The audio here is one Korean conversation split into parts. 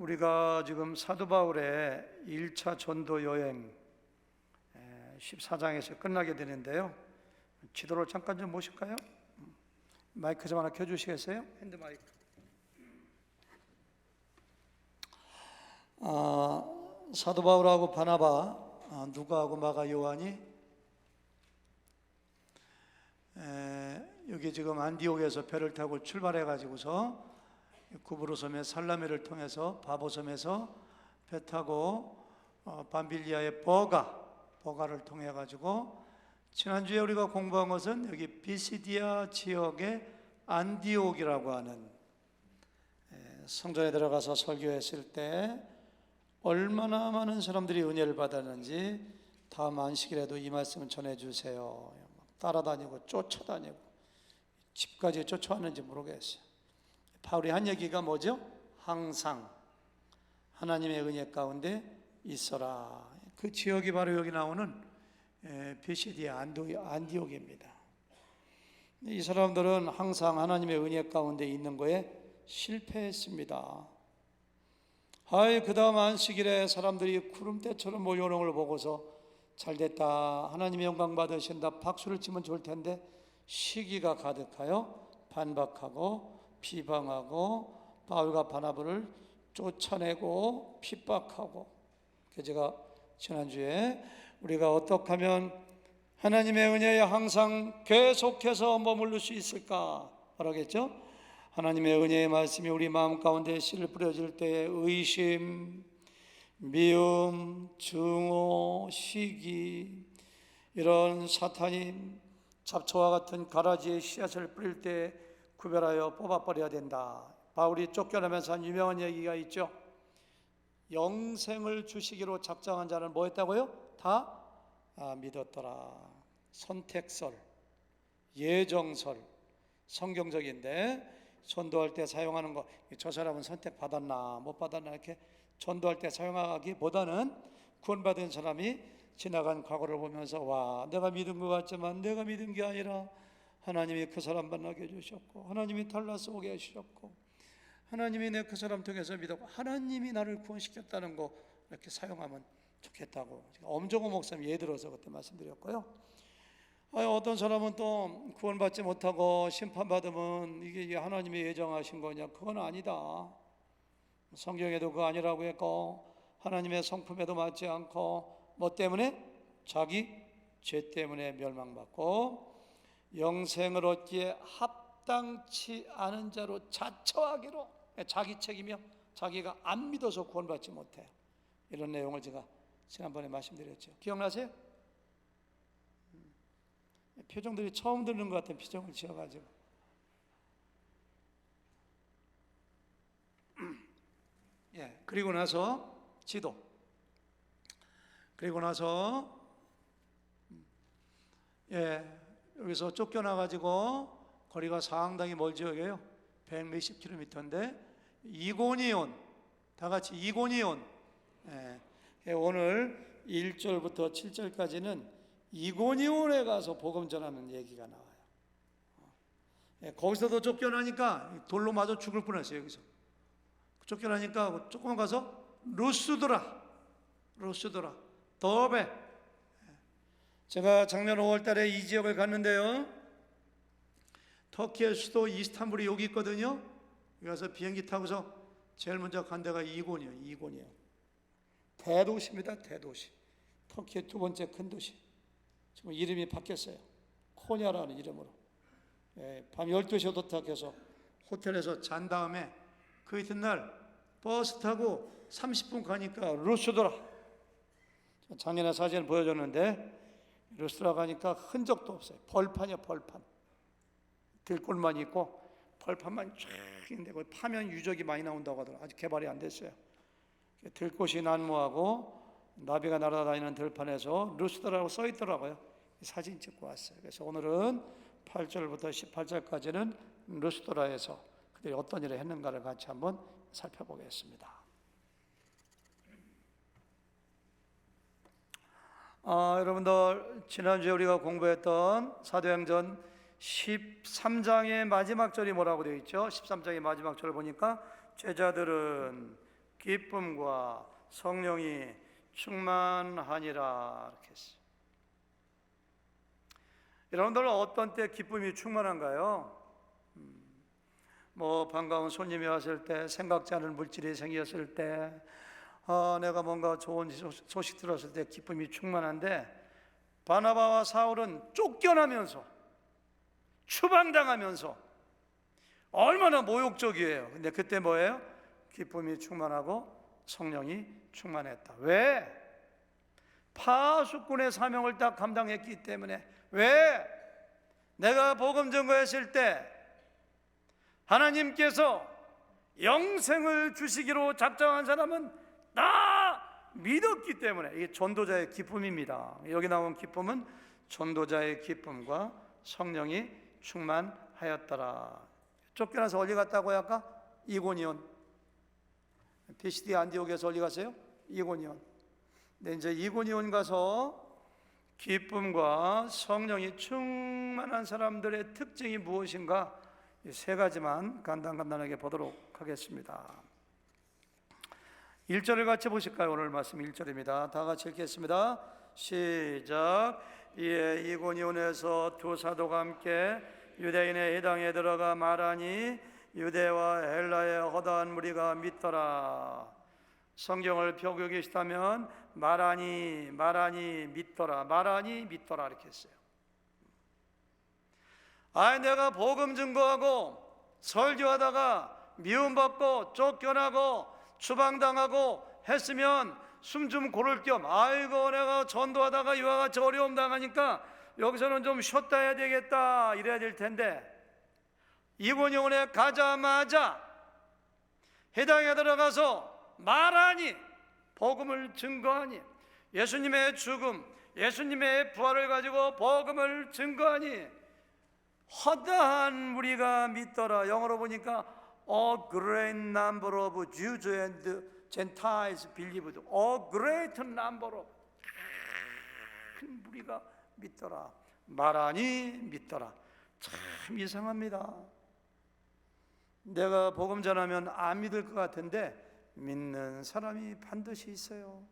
우리가 지금 사도 바울의 1차 전도 여행 14장에서 끝나게 되는데요. 지도를 잠깐 좀 보실까요? 마이크 좀 하나 켜주시겠어요? 핸드 마이크. 사도 바울하고 바나바, 누가하고 마가, 요한이 여기 지금 안디옥에서 배를 타고 출발해 가지고서 구브로 섬의 살라메를 통해서 바보 섬에서 배 타고 밤빌리아의 버가를 통해 가지고 지난주에 우리가 공부한 것은 여기 비시디아 지역의 안디옥이라고 하는 성전에 들어가서 설교했을 때 얼마나 많은 사람들이 은혜를 받았는지 다음 안식일에도 이 말씀을 전해주세요. 따라다니고 쫓아다니고 집까지 쫓아왔는지 모르겠어요. 바울이 한 얘기가 뭐죠? 항상 하나님의 은혜 가운데 있어라. 그 지역이 바로 여기 나오는 비시디아 안디옥입니다. 이 사람들은 항상 하나님의 은혜 가운데 있는 거에 실패했습니다. 그 다음 안식일에 사람들이 구름대처럼 몰려오는 걸 보고서 잘됐다, 하나님의 영광 받으신다, 박수를 치면 좋을 텐데 시기가 가득하여 반박하고 비방하고 바울과 바나바를 쫓아내고 핍박하고, 제가 지난주에 우리가 어떻게 하면 하나님의 은혜에 항상 계속해서 머무를 수 있을까 말하겠죠. 하나님의 은혜의 말씀이 우리 마음 가운데 씨를 뿌려질 때에 의심, 미움, 증오, 시기, 이런 사탄이 잡초와 같은 가라지의 씨앗을 뿌릴 때 구별하여 뽑아버려야 된다. 바울이 쫓겨나면서 한 유명한 얘기가 있죠. 영생을 주시기로 작정한 자는 뭐 했다고요? 다 믿었더라. 선택설, 예정설, 성경적인데 전도할 때 사용하는 거, 저 사람은 선택받았나 못 받았나 이렇게 전도할 때 사용하기보다는 구원받은 사람이 지나간 과거를 보면서 와, 내가 믿은 것 같지만 내가 믿은 게 아니라 하나님이 그 사람 만나게 해주셨고, 하나님이 달라서 오게 해주셨고, 하나님이 내 그 사람 통해서 믿었고, 하나님이 나를 구원시켰다는 거 이렇게 사용하면 좋겠다고 엄정호 목사님 예를 들어서 그때 말씀드렸고요. 어떤 사람은 또 구원받지 못하고 심판받으면 이게 하나님이 예정하신 거냐, 그건 아니다. 성경에도 그거 아니라고 했고, 하나님의 성품에도 맞지 않고, 뭐 때문에? 자기 죄 때문에 멸망받고 영생을 얻기에 합당치 않은 자로 자처하기로, 자기 책임이요, 자기가 안 믿어서 구원받지 못해. 이런 내용을 제가 지난번에 말씀드렸죠. 기억나세요? 표정들이 처음 듣는 것 같은 표정을 지어가지고 그리고 나서 지도, 그리고 나서 여기서 쫓겨나가지고 거리가 상당히 멀죠. 여기요 100몇십 킬로미터인데 이고니온, 다 같이 이고니온. 오늘 1절부터 7절까지는 이고니온에 가서 복음 전하는 얘기가 나와요. 거기서도 쫓겨나니까 돌로 맞아 죽을 뻔했어요. 여기서 쫓겨나니까 조금 가서 루스드라, 더베. 제가 작년 5월 달에 이 지역을 갔는데요, 터키의 수도 이스탄불이 여기 있거든요. 여기 가서 비행기 타고서 제일 먼저 간 데가 이고니요. 대도시입니다. 대도시. 터키의 두 번째 큰 도시. 지금 이름이 바뀌었어요. 코냐라는 이름으로. 밤 12시에 도착해서 호텔에서 잔 다음에 그 이튿날 버스 타고 30분 가니까 루스드라. 작년에 사진 보여줬는데 루스드라 가니까 흔적도 없어요. 벌판이요, 벌판. 들골만 있고 벌판만 쫙 있는데 거기 파면 유적이 많이 나온다고 하더라고요. 아직 개발이 안 됐어요. 들꽃이 난무하고 나비가 날아다니는 들판에서 루스드라고 써 있더라고요. 사진 찍고 왔어요. 그래서 오늘은 8절부터 18절까지는 루스드라에서 그들이 어떤 일을 했는가를 같이 한번 살펴보겠습니다. 여러분들 지난주에 우리가 공부했던 사도행전 13장의 마지막 절이 뭐라고 되어 있죠? 13장의 마지막 절을 보니까 제자들은 기쁨과 성령이 충만하니라 이렇게 했어요. 여러분들은 어떤 때 기쁨이 충만한가요? 뭐 반가운 손님이 왔을 때, 생각지 않은 물질이 생겼을 때, 내가 뭔가 좋은 소식 들었을 때 기쁨이 충만한데, 바나바와 사울은 쫓겨나면서 추방당하면서 얼마나 모욕적이에요. 근데 그때 뭐예요? 기쁨이 충만하고 성령이 충만했다. 왜? 파수꾼의 사명을 딱 감당했기 때문에. 왜? 내가 복음 전거했을 때 하나님께서 영생을 주시기로 작정한 사람은 다 믿었기 때문에. 이게 전도자의 기쁨입니다. 여기 나온 기쁨은 전도자의 기쁨과 성령이 충만하였더라. 쫓겨나서 어디 갔다고요? 아까 이고니온, 피시디 안디옥에서 어디 갔어요? 이고니온. 근데 이제 이고니온 가서 기쁨과 성령이 충만한 사람들의 특징이 무엇인가, 이 세 가지만 간단하게 보도록 하겠습니다. 1절을 같이 보실까요? 오늘 말씀 1절입니다. 다 같이 읽겠습니다. 시작. 이에 이고니온에서 두 사도가 함께 유대인의 회당에 들어가 말하니 유대와 헬라의 허다한 무리가 믿더라. 성경을 펴고 계시다면 말하니 믿더라, 말하니 믿더라 이렇게 했어요. 내가 복음 증거하고 설교하다가 미움받고 쫓겨나고 추방당하고 했으면 숨 좀 고를 겸, 아이고 내가 전도하다가 이와 같이 어려움 당하니까 여기서는 좀 쉬었다 해야 되겠다 이래야 될 텐데, 이고니온에 가자마자 회당에 들어가서 말하니, 복음을 증거하니, 예수님의 죽음, 예수님의 부활을 가지고 복음을 증거하니 허다한 무리가 믿더라. 영어로 보니까 A great number of Jews and Gentiles believed. A great number of, 큰 무리가 믿더라. 말하니 믿더라. 참 이상합니다. 내가 복음 전하면 안 믿을 것 같은데 믿는 사람이 반드시 있어요.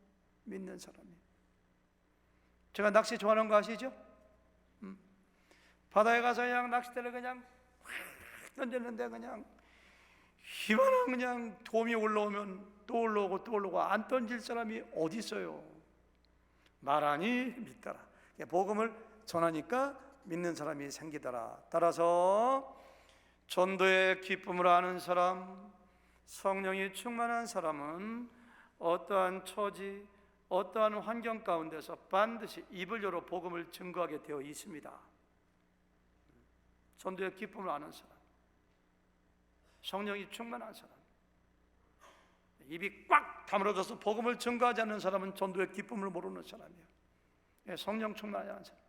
믿는 사람이. 제가 낚시 좋아하는 거 아시죠? 바다에 가서 그냥 낚싯대를 그냥 확 던졌는데 그냥 희망은 그냥 돔이 올라오면 또 올라오고 또 올라오고 안 던질 사람이 어디 있어요? 말하니 믿더라. 복음을 전하니까 믿는 사람이 생기더라. 따라서 전도의 기쁨을 아는 사람, 성령이 충만한 사람은 어떠한 처지, 어떠한 환경 가운데서 반드시 입을 열어 복음을 증거하게 되어 있습니다. 전도의 기쁨을 아는 사람, 성령이 충만한 사람, 입이 꽉 다물어져서 복음을 증거하지 않는 사람은 전도의 기쁨을 모르는 사람이에요. 성령 충만하지 않은 사람.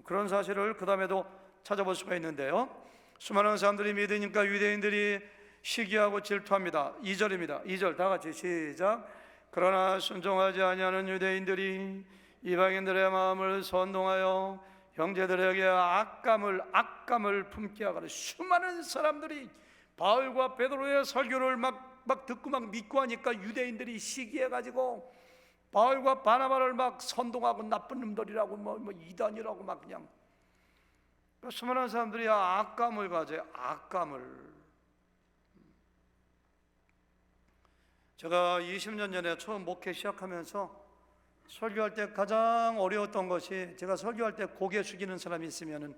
그런 사실을 그 다음에도 찾아볼 수가 있는데요, 수많은 사람들이 믿으니까 유대인들이 시기하고 질투합니다. 2절입니다. 2절 다 같이 시작. 그러나 순종하지 아니하는 유대인들이 이방인들의 마음을 선동하여 형제들에게 악감을 품게 하거든. 수많은 사람들이 바울과 베드로의 설교를 막 듣고 막 믿고 하니까 유대인들이 시기해가지고 바울과 바나바를 막 선동하고 나쁜 놈들이라고 뭐 이단이라고 막 그냥, 수많은 사람들이 악감을 가져요. 악감을. 제가 20년 전에 처음 목회 시작하면서 설교할 때 가장 어려웠던 것이, 제가 설교할 때 고개 숙이는 사람이 있으면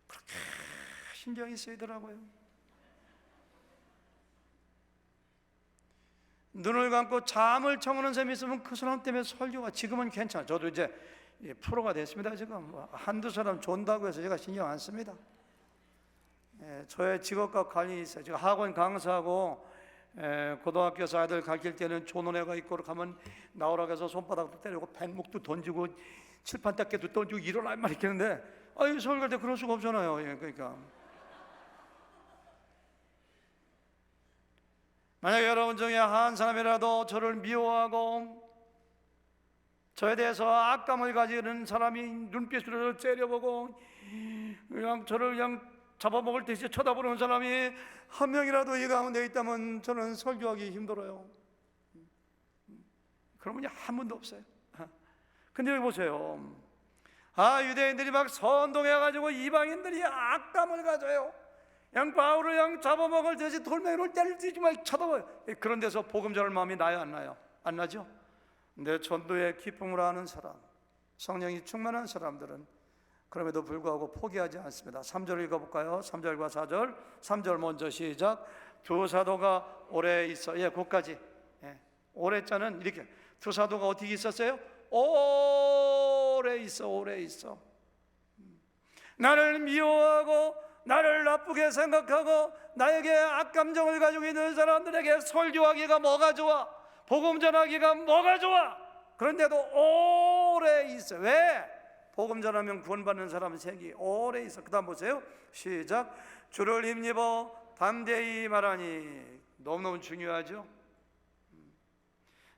그렇게 신경이 쓰이더라고요. 눈을 감고 잠을 청하는 사람이 있으면 그 사람 때문에 설교가, 지금은 괜찮아요. 저도 이제 프로가 됐습니다. 지금 한두 사람 존다고 해서 제가 신경 안 씁니다. 저의 직업과 관련이 있어요. 제가 학원 강사하고 고등학교에서 아이들 가르칠 때는 조논회가 있고 가면 나오라고 해서 손바닥도 때리고 백목도 던지고 칠판 닦개도 던지고 일어날 말 있겠는데, 설교할 때 그럴 수가 없잖아요. 그러니까 만약에 여러분 중에 한 사람이라도 저를 미워하고 저에 대해서 악감을 가지는 사람이 눈빛으로 째려보고 그냥 저를 그냥 잡아먹을 듯이 쳐다보는 사람이 한 명이라도 이 가운데 있다면 저는 설교하기 힘들어요. 그런 분이 한 분도 없어요. 근데 여기 보세요. 유대인들이 막 선동해가지고 이방인들이 악감을 가져요. 양 바울을 양 잡아먹을 듯이 돌멩이로 때리지 말 쳐다봐요. 그런 데서 복음 전할 마음이 나요, 안 나요? 안 나죠? 근데 전도의 기쁨을 아는 사람, 성령이 충만한 사람들은 그럼에도 불구하고 포기하지 않습니다. 3절 읽어볼까요? 3절과 4절. 3절 먼저 시작. 두 사도가 오래 있어. 거기까지. 오래자는 이렇게. 두 사도가 어떻게 있었어요? 오래 있어. 나를 미워하고 나를 나쁘게 생각하고 나에게 악감정을 가지고 있는 사람들에게 설교하기가 뭐가 좋아? 복음 전하기가 뭐가 좋아? 그런데도 오래 있어. 왜? 복음 전하면 구원받는 사람은 생기 오래 있어. 그 다음 보세요. 시작. 주를 힘입어 담대히 말하니. 너무너무 중요하죠.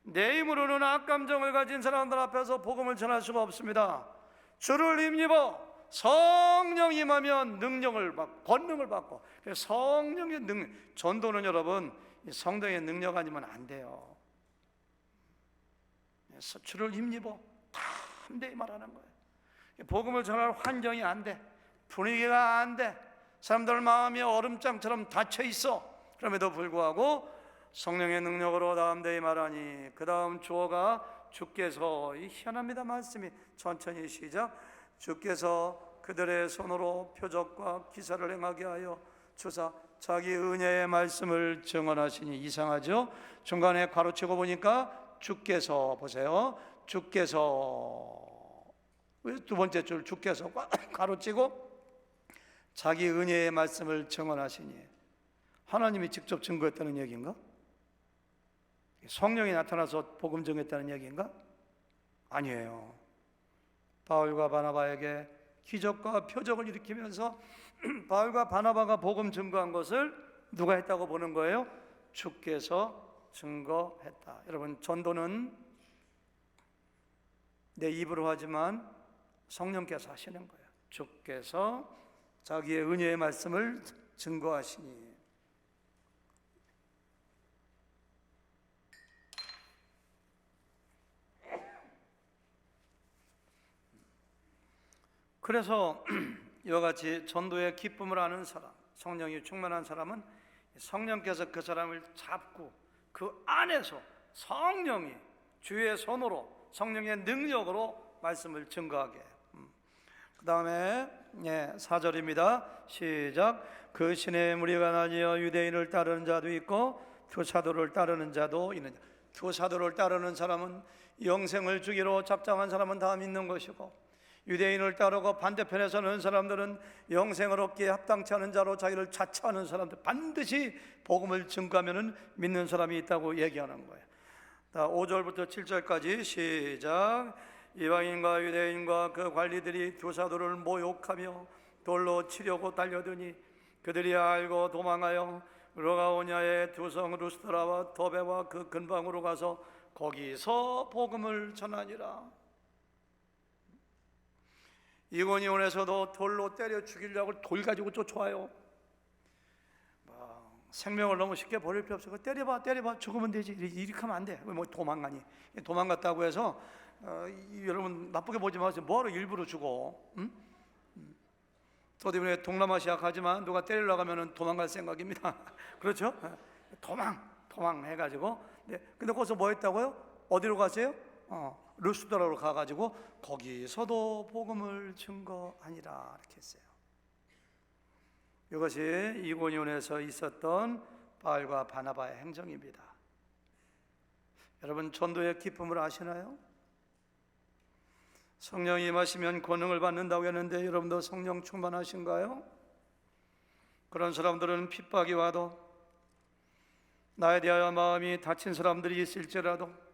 내 힘으로는 악감정을 가진 사람들 앞에서 복음을 전할 수가 없습니다. 주를 힘입어 성령 임하면 능력을 받고 권능을 받고. 성령의 능력, 전도는 여러분 성령의 능력 아니면 안 돼요. 그래서 주를 힘입어 담대히 말하는 거예요. 복음을 전할 환경이 안 돼. 분위기가 안 돼. 사람들 마음이 얼음장처럼 닫혀 있어. 그럼에도 불구하고 성령의 능력으로 담대히 말하니. 그 다음 주어가 주께서. 이 희한합니다. 말씀이. 천천히 시작. 주께서 그들의 손으로 표적과 기사를 행하게 하여 주사 자기 은혜의 말씀을 증언하시니. 이상하죠? 중간에 가로치고 보니까 주께서. 보세요. 주께서. 두 번째 줄 주께서 가로치고 자기 은혜의 말씀을 증언하시니. 하나님이 직접 증거했다는 얘기인가? 성령이 나타나서 복음 증거했다는 얘기인가? 아니에요. 바울과 바나바에게 기적과 표적을 일으키면서 바울과 바나바가 복음 증거한 것을 누가 했다고 보는 거예요? 주께서 증거했다. 여러분, 전도는 내 입으로 하지만 성령께서 하시는 거예요. 주께서 자기의 은혜의 말씀을 증거하시니. 그래서 이와 같이 전도의 기쁨을 아는 사람, 성령이 충만한 사람은 성령께서 그 사람을 잡고 그 안에서 성령이 주의 손으로 성령의 능력으로 말씀을 증거하게 해요. 그 다음에 4절입니다. 시작. 그 신의 무리가 나뉘어 유대인을 따르는 자도 있고 두 사도를 따르는 자도 있느냐. 두 사도를 따르는 사람은 영생을 주기로 작정한 사람은 다 믿는 것이고, 유대인을 따르고 반대편에 서는 사람들은 영생을 얻기에 합당치 않은 자로 자기를 자처하는 사람들, 반드시 복음을 증거하면 믿는 사람이 있다고 얘기하는 거예요. 5절부터 7절까지 시작. 이방인과 유대인과 그 관리들이 두 사도를 모욕하며 돌로 치려고 달려드니 그들이 알고 도망하여 루가오냐의 두 성 루스드라와 더베와 그 근방으로 가서 거기서 복음을 전하니라. 이고니온에서도 돌로 때려 죽이려고 돌 가지고 쫓아와요. 생명을 너무 쉽게 버릴 필요 없어. 때려봐 죽으면 되지. 이렇게 하면 안 돼. 뭐 도망가니. 도망갔다고 해서 여러분 나쁘게 보지 마세요. 뭐하러 일부러 죽어? 응? 저도 이번에 동남아시아 가지만 누가 때리려고 하면 도망갈 생각입니다. 그렇죠? 도망 해가지고. 근데 거기서 뭐 했다고요? 어디로 갔어요? 루스드라로 가가지고 거기서도 복음을 증거하니라 이렇게 했어요. 이것이 이고니온에서 있었던 바울과 바나바의 행정입니다. 여러분, 전도의 기쁨을 아시나요? 성령이 임하시면 권능을 받는다고 했는데 여러분도 성령 충만하신가요? 그런 사람들은 핍박이 와도, 나에 대하여 마음이 다친 사람들이 있을지라도,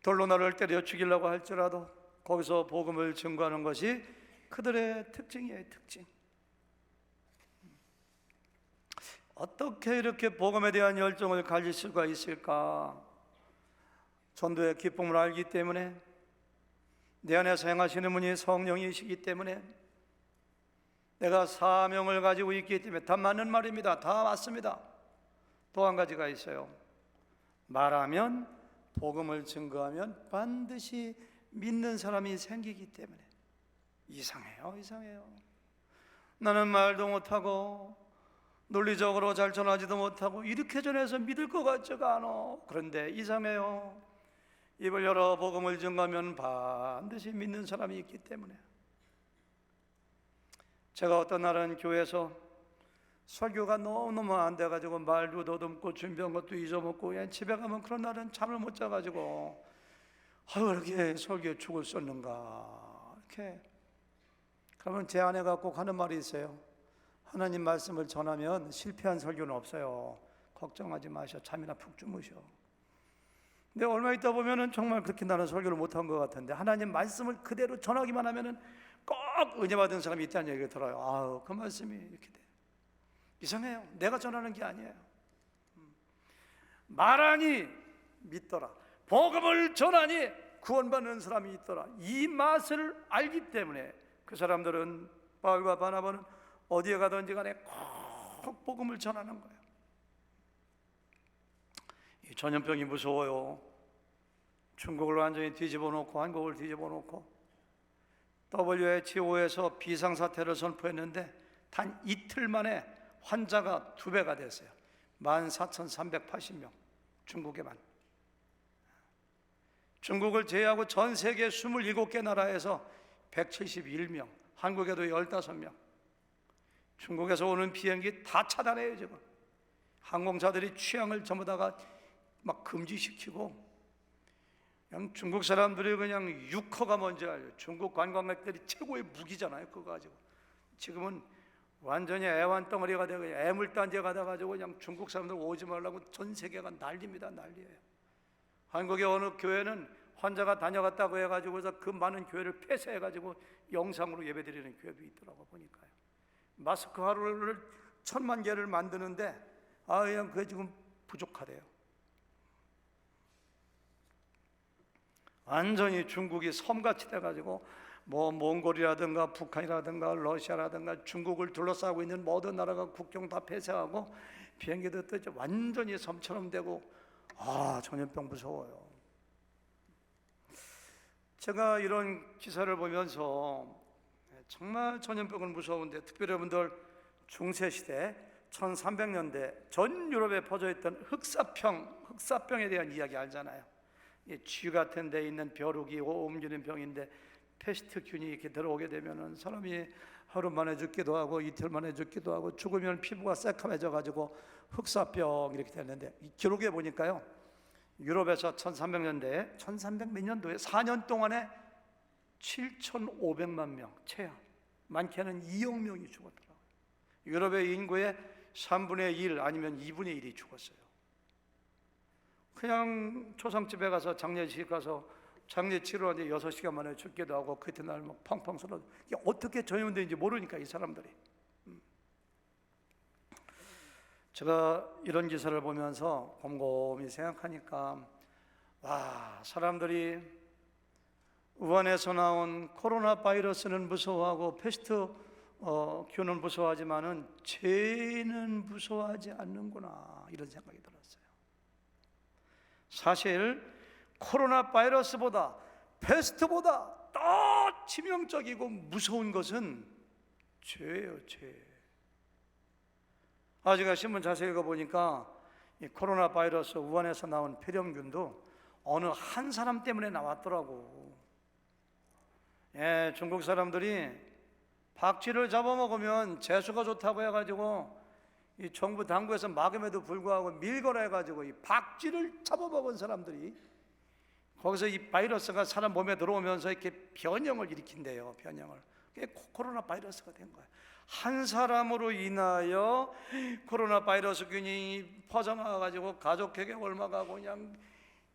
돌로 나를 때려 죽이려고 할지라도 거기서 복음을 증거하는 것이 그들의 특징이에요. 특징. 어떻게 이렇게 복음에 대한 열정을 가질 수가 있을까? 전도의 기쁨을 알기 때문에, 내 안에서 행하시는 분이 성령이시기 때문에, 내가 사명을 가지고 있기 때문에. 다 맞는 말입니다. 다 맞습니다. 또 한 가지가 있어요. 말하면 복음을 증거하면 반드시 믿는 사람이 생기기 때문에. 이상해요. 나는 말도 못하고 논리적으로 잘 전하지도 못하고 이렇게 전해서 믿을 것 같지가 않아. 그런데 이상해요. 입을 열어 복음을 증거하면 반드시 믿는 사람이 있기 때문에. 제가 어떤 날은 교회에서 설교가 너무너무 안 돼가지고 말도 더듬고 준비한 것도 잊어먹고 그냥 집에 가면 그런 날은 잠을 못 자가지고 이렇게 설교에 죽을 썼는가 이렇게. 그러면 제 아내가 꼭 하는 말이 있어요. 하나님 말씀을 전하면 실패한 설교는 없어요. 걱정하지 마셔. 잠이나 푹 주무셔. 근데 얼마 있다 보면은 정말 그렇게 나는 설교를 못한 것 같은데 하나님 말씀을 그대로 전하기만 하면은 꼭 은혜 받은 사람이 있다는 얘기를 들어요. 그 말씀이 이렇게 돼. 이상해요. 내가 전하는 게 아니에요. 말하니 믿더라. 복음을 전하니 구원받는 사람이 있더라. 이 맛을 알기 때문에 그 사람들은 바울과 바나바는 어디에 가든지 간에 꼭 복음을 전하는 거예요. 이 전염병이 무서워요. 중국을 완전히 뒤집어 놓고 한국을 뒤집어 놓고 WHO에서 비상사태를 선포했는데 단 이틀 만에 환자가 2배가 됐어요. 14,380명. 중국에만. 중국을 제외하고 전 세계 27개 나라에서 171명, 한국에도 15명. 중국에서 오는 비행기 다 차단해요. 지금 항공사들이 취향을 전부 다가 막 금지시키고, 그냥 중국 사람들이 그냥 육허가 뭔지 알죠. 중국 관광객들이 최고의 무기잖아요. 그거 가지고 지금은 완전히 애완덩어리가 되고 애물단지가 돼가지고 그냥 중국 사람들 오지 말라고 전 세계가 난립니다. 난리예요. 한국의 어느 교회는 환자가 다녀갔다고 해가지고 해서 그 많은 교회를 폐쇄해가지고 영상으로 예배드리는 교회도 있더라고 보니까요. 마스크 하루를 1,000만 개를 만드는데 그냥 그게 지금 부족하대요. 완전히 중국이 섬같이 돼가지고 뭐 몽골이라든가 북한이라든가 러시아라든가 중국을 둘러싸고 있는 모든 나라가 국경 다 폐쇄하고 비행기도 뜨죠. 완전히 섬처럼 되고 전염병 무서워요. 제가 이런 기사를 보면서 정말 전염병은 무서운데, 특별히 여러분들 중세시대 1300년대 전 유럽에 퍼져있던 흑사병에 대한 이야기 알잖아요. 쥐 같은 데 있는 벼룩이 옮기는 병인데 페스트균이 이렇게 들어오게 되면은 사람이 하루 만에 죽기도 하고 이틀 만에 죽기도 하고 죽으면 피부가 새카매져 가지고 흑사병 이렇게 됐는데, 이 기록에 보니까요, 유럽에서 1300년대에 1300 몇 년도에 4년 동안에 7,500만 명, 최하 많게는 2억 명이 죽었더라고요. 유럽의 인구의 3분의 1 아니면 2분의 1이 죽었어요. 그냥 초상집에 가서 장례식 가서 장례 치료하는데 6시간 만에 죽기도 하고 그 이튿날 막 펑펑 쏟아. 이게 어떻게 전염되는지 모르니까 이 사람들이. 제가 이런 기사를 보면서 곰곰이 생각하니까 사람들이 우한에서 나온 코로나 바이러스는 무서워하고 균은 무서워하지만은 죄는 무서워하지 않는구나, 이런 생각이 들었어요. 사실 코로나 바이러스보다 패스트보다 더 치명적이고 무서운 것은 죄예요. 죄. 제가 신문 자세히 읽어보니까 이 코로나 바이러스 우한에서 나온 폐렴균도 어느 한 사람 때문에 나왔더라고. 중국 사람들이 박쥐를 잡아먹으면 재수가 좋다고 해가지고 이 정부 당국에서 막음에도 불구하고 밀거라 해가지고 이 박쥐를 잡아먹은 사람들이 거기서 이 바이러스가 사람 몸에 들어오면서 이렇게 변형을 일으킨대요. 변형을. 그게 코로나 바이러스가 된 거예요. 한 사람으로 인하여 코로나 바이러스균이 퍼져나가가지고 가족에게 옮아가고 그냥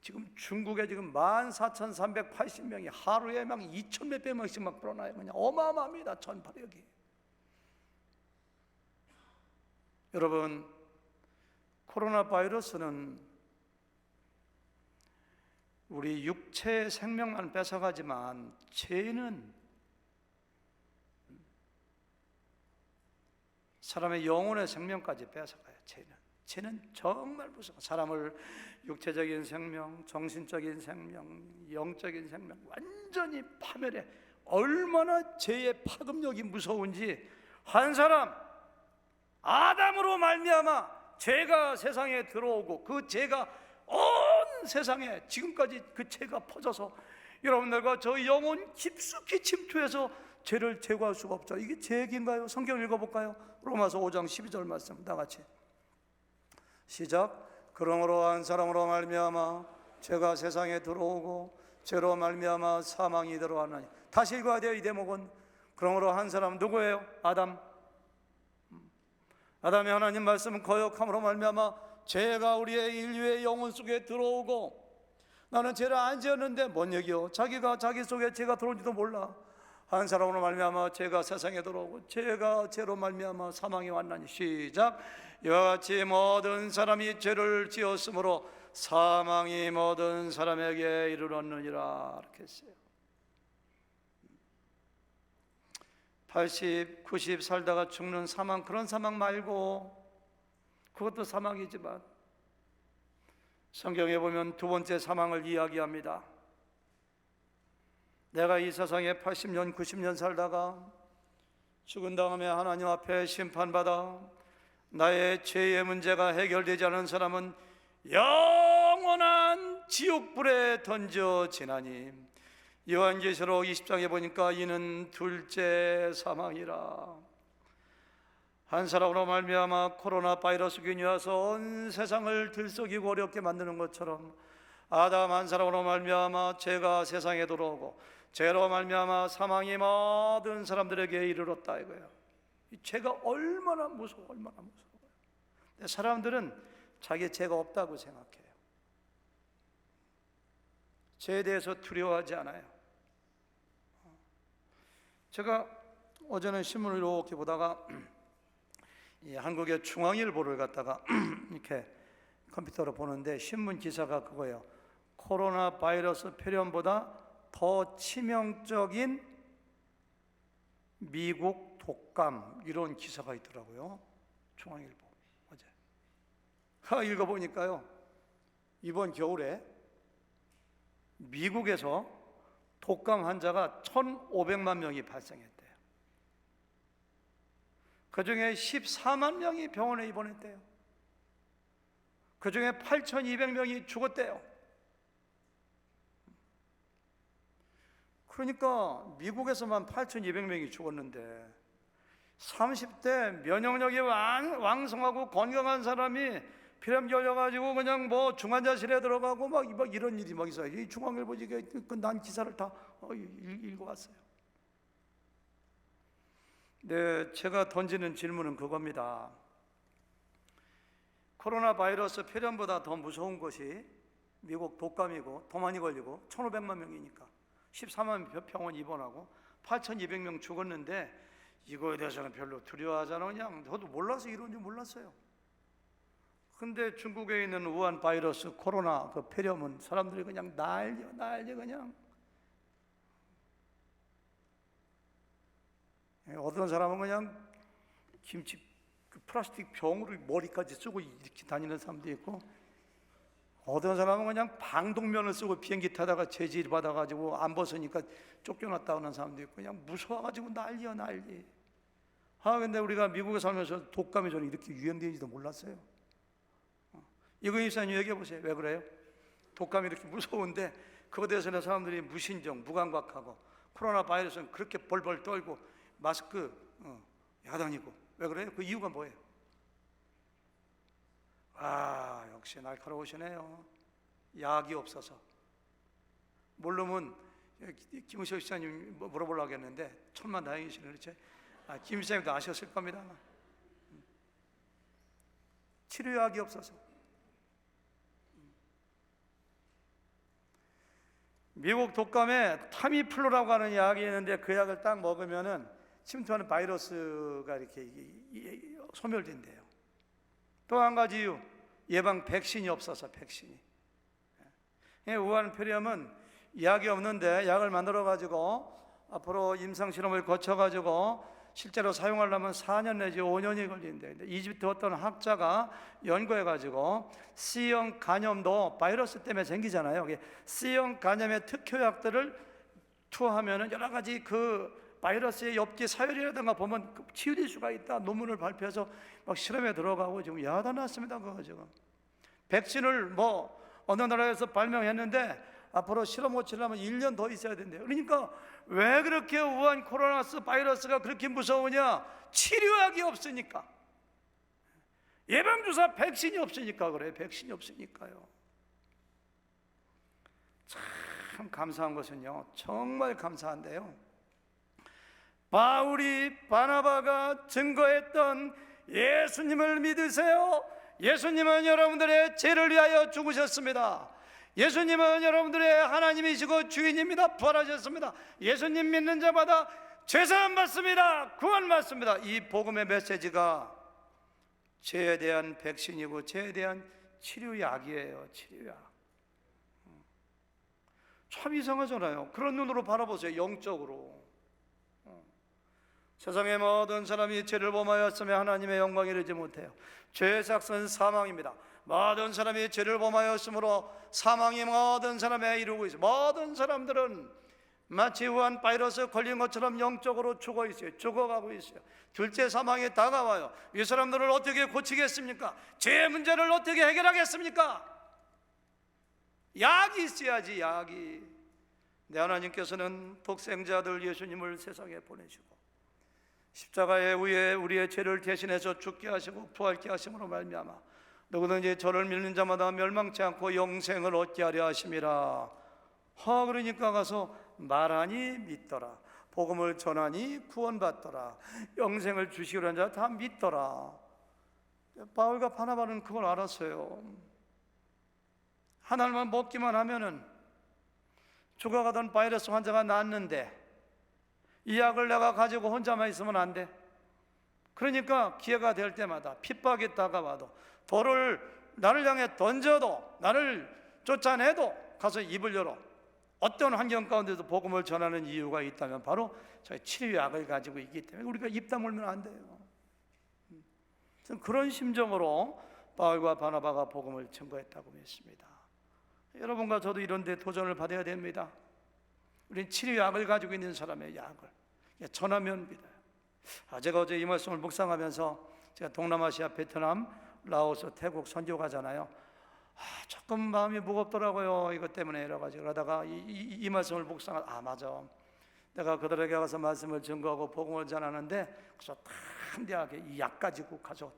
지금 중국에 지금 14,380명이 하루에 막 2,000 몇백 명씩 막 불어나요. 그냥 어마어마합니다. 전파력이. 여러분, 코로나 바이러스는 우리 육체의 생명만 뺏어가지만 죄는 사람의 영혼의 생명까지 뺏어가요. 죄는 정말 무서워. 사람을 육체적인 생명, 정신적인 생명, 영적인 생명 완전히 파멸해. 얼마나 죄의 파급력이 무서운지, 한 사람 아담으로 말미암아 죄가 세상에 들어오고 그 죄가 온 세상에 지금까지 그 죄가 퍼져서 여러분들과 저 영혼 깊숙이 침투해서 죄를 제거할 수가 없죠. 이게 제 얘기인가요? 성경 읽어볼까요? 로마서 5장 12절 말씀 다 같이 시작. 그러므로 한 사람으로 말미암아 죄가 세상에 들어오고 죄로 말미암아 사망이 들어왔나니. 다시 읽어야 돼요. 이 대목은 그러므로 한 사람 누구예요? 아담. 아담의 하나님 말씀은 거역함으로 말미암아 죄가 우리의 인류의 영혼 속에 들어오고, 나는 죄를 안 지었는데 뭔 얘기요? 자기가 자기 속에 죄가 들어온지도 몰라. 한 사람으로 말미암아 죄가 세상에 들어오고 죄가 죄로 말미암아 사망이 왔나니. 시작. 이와 같이 모든 사람이 죄를 지었으므로 사망이 모든 사람에게 이르렀느니라. 이렇게 했어요. 80, 90 살다가 죽는 사망, 그런 사망 말고, 그것도 사망이지만 성경에 보면 두 번째 사망을 이야기합니다. 내가 이 세상에 80년, 90년 살다가 죽은 다음에 하나님 앞에 심판받아 나의 죄의 문제가 해결되지 않은 사람은 영원한 지옥불에 던져지나니. 요한계시록 20장에 보니까 이는 둘째 사망이라. 한 사람으로 말미암아 코로나 바이러스균이 와서 온 세상을 들썩이고 어렵게 만드는 것처럼 아담 한 사람으로 말미암아 죄가 세상에 들어오고 죄로 말미암아 사망이 모든 사람들에게 이르렀다 이거예요. 이 죄가 얼마나 무서워, 얼마나 무서워요. 근데 사람들은 자기 죄가 없다고 생각해요. 죄에 대해서 두려워하지 않아요. 제가 어제는 신문을 이렇게 보다가 이 한국의 중앙일보를 갖다가 이렇게 컴퓨터로 보는데 신문 기사가 그거예요. 코로나 바이러스 표현보다 더 치명적인 미국 독감, 이런 기사가 있더라고요. 중앙일보 어제 읽어보니까요, 이번 겨울에 미국에서 독감 환자가 1,500만 명이 발생했대요. 그 중에 14만 명이 병원에 입원했대요. 그 중에 8,200명이 죽었대요. 그러니까 미국에서만 8,200명이 죽었는데 30대 면역력이 왕성하고 건강한 사람이 피렴 걸려가지고 그냥 뭐 중환자실에 들어가고 막 이런 일이 막 있어요. 이 중앙일보 난 기사를 다 읽어왔어요. 네, 제가 던지는 질문은 그겁니다. 코로나 바이러스 표현보다 더 무서운 것이 미국 독감이고 더 많이 걸리고 1,500만 명이니까 14만 병원 입원하고 8,200명 죽었는데 이거에 대해서는 별로 두려워하지 않아. 그냥 저도 몰라서 이런지 몰랐어요. 근데 중국에 있는 우한 바이러스 코로나 그 폐렴은 사람들이 그냥 난리 그냥. 어떤 사람은 그냥 김치 그 플라스틱 병으로 머리까지 쓰고 이렇게 다니는 사람도 있고, 어떤 사람은 그냥 방독면을 쓰고 비행기 타다가 제지를 받아가지고 안 벗으니까 쫓겨났다 하는 사람도 있고, 그냥 무서워가지고 난리야 난리. 근데 우리가 미국에 살면서 독감이 저는 이렇게 유행되는지도 몰랐어요. 이거 이사님 얘기해 보세요. 왜 그래요? 독감이 이렇게 무서운데 그거에 대해서는 사람들이 무신경, 무감각하고, 코로나 바이러스는 그렇게 벌벌 떨고 마스크 야단이고. 왜 그래요? 그 이유가 뭐예요? 역시 날카로우시네요. 약이 없어서. 모르면 김우셔 시장님 물어보려고 했는데 천만다행이시네. 그렇죠? 김 시장님도 아셨을 겁니다. 치료약이 없어서. 미국 독감에 타미플루라고 하는 약이 있는데 그 약을 딱 먹으면은 침투하는 바이러스가 이렇게 소멸된대요. 또 한 가지 이유, 예방 백신이 없어서. 백신이. 우한 폐렴은 약이 없는데 약을 만들어 가지고 앞으로 임상 실험을 거쳐 가지고 실제로 사용하려면 4년 내지 5년이 걸리는데, 근데 이집트 어떤 학자가 연구해가지고 C형 간염도 바이러스 때문에 생기잖아요. C형 간염의 특효약들을 투하면은 여러 가지 그 바이러스의 엽기 사열이라든가 보면 치유될 수가 있다. 논문을 발표해서 막 실험에 들어가고 지금 야단 났습니다. 그거 지금 백신을 뭐 어느 나라에서 발명했는데 앞으로 실험 호치려면 1년 더 있어야 된대요. 그러니까 왜 그렇게 우한 코로나 바이러스가 그렇게 무서우냐? 치료약이 없으니까. 예방주사 백신이 없으니까 그래요. 백신이 없으니까요. 참 감사한 것은요, 정말 감사한데요, 바울이 바나바가 증거했던 예수님을 믿으세요. 예수님은 여러분들의 죄를 위하여 죽으셨습니다. 예수님은 여러분들의 하나님이시고 주인입니다. 부활하셨습니다. 예수님 믿는 자마다 죄사함 받습니다. 구원 받습니다. 이 복음의 메시지가 죄에 대한 백신이고 죄에 대한 치료약이에요. 치료약. 참 이상하잖아요. 그런 눈으로 바라보세요. 영적으로. 세상의 모든 사람이 죄를 범하였으며 하나님의 영광에 이르지 못해요. 죄의 삭은 사망입니다. 모든 사람이 죄를 범하였으므로 사망이 모든 사람에 이루고 있어요. 모든 사람들은 마치 우한 바이러스 걸린 것처럼 영적으로 죽어 있어요. 죽어가고 있어요. 둘째 사망이 다가와요. 이 사람들을 어떻게 고치겠습니까? 죄의 문제를 어떻게 해결하겠습니까? 약이 있어야지. 약이. 내 하나님께서는 독생자들 예수님을 세상에 보내시고 십자가에 위에 우리의 죄를 대신해서 죽게 하시고 부활케 하심으로 말미암아 누구든지 저를 믿는 자마다 멸망치 않고 영생을 얻게 하려 하심이라. 그러니까 가서 말하니 믿더라. 복음을 전하니 구원받더라. 영생을 주시기로 한 자 다 믿더라. 바울과 바나바는 그걸 알았어요. 하나님만 먹기만 하면은 죽어가던 바이러스 환자가 낫는데 이 약을 내가 가지고 혼자만 있으면 안 돼. 그러니까 기회가 될 때마다 핍박이 다가와도 돌을 나를 향해 던져도 나를 쫓아내도 가서 입을 열어. 어떤 환경 가운데도 복음을 전하는 이유가 있다면 바로 저희 치료약을 가지고 있기 때문에 우리가 입 다물면 안 돼요. 그런 심정으로 바울과 바나바가 복음을 증거했다고 믿습니다. 여러분과 저도 이런 데 도전을 받아야 됩니다. 우리는 치료약을 가지고 있는 사람의 약을 전하면 믿어요. 제가 어제 이 말씀을 묵상하면서 제가 동남아시아 베트남, 라오스, 태국 선교 가잖아요. 조금 마음이 무겁더라고요. 이것 때문에 여러 가지 그러다가 이 말씀을 묵상하 맞아. 내가 그들에게 가서 말씀을 증거하고 복음을 전하는데 그래서 담대하게 이 약 가지고 가서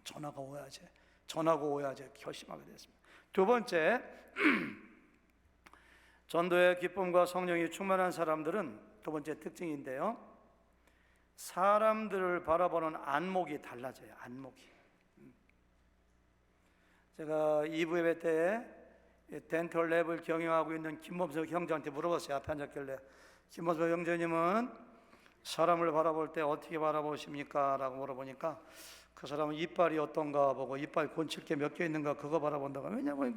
전하고 오야지 결심하게 됐습니다. 두 번째, 전도의 기쁨과 성령이 충만한 사람들은 두 번째 특징인데요, 사람들을 바라보는 안목이 달라져요. 안목이. 제가 2부 예배 때 덴털 랩을 경영하고 있는 김범석 형제한테 물어봤어요. 앞에 앉았길래 김범석 형제님은 사람을 바라볼 때 어떻게 바라보십니까? 라고 물어보니까 그 사람은 이빨이 어떤가 보고 이빨 곤칠 게 몇 개 있는가 그거 바라본다고. 왜냐하면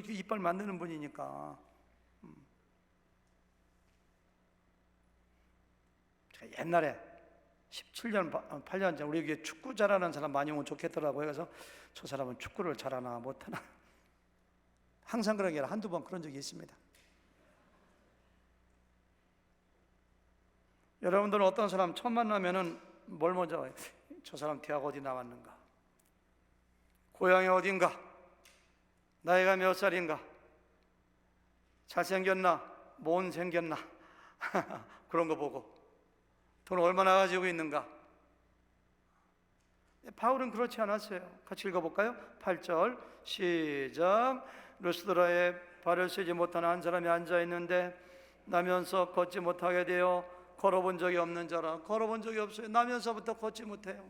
이빨 만드는 분이니까. 제가 옛날에 17년, 8년 전 우리 여기 축구 잘하는 사람 많이 오면 좋겠더라고요. 그래서 저 사람은 축구를 잘하나 못하나 항상 그런 게 아니라 한두 번 그런 적이 있습니다. 여러분들은 어떤 사람 처음 만나면은 뭘 먼저 해요? 저 사람 대학 어디 나왔는가? 고향이 어딘가? 나이가 몇 살인가? 잘생겼나? 못생겼나? 그런 거 보고 돈 얼마나 가지고 있는가? 바울은 그렇지 않았어요. 같이 읽어볼까요? 8절 시작. 루스드라에 발을 쓰지 못하는 한 사람이 앉아있는데 나면서 걷지 못하게 되어 걸어본 적이 없는 자라. 걸어본 적이 없어요. 나면서부터 걷지 못해요.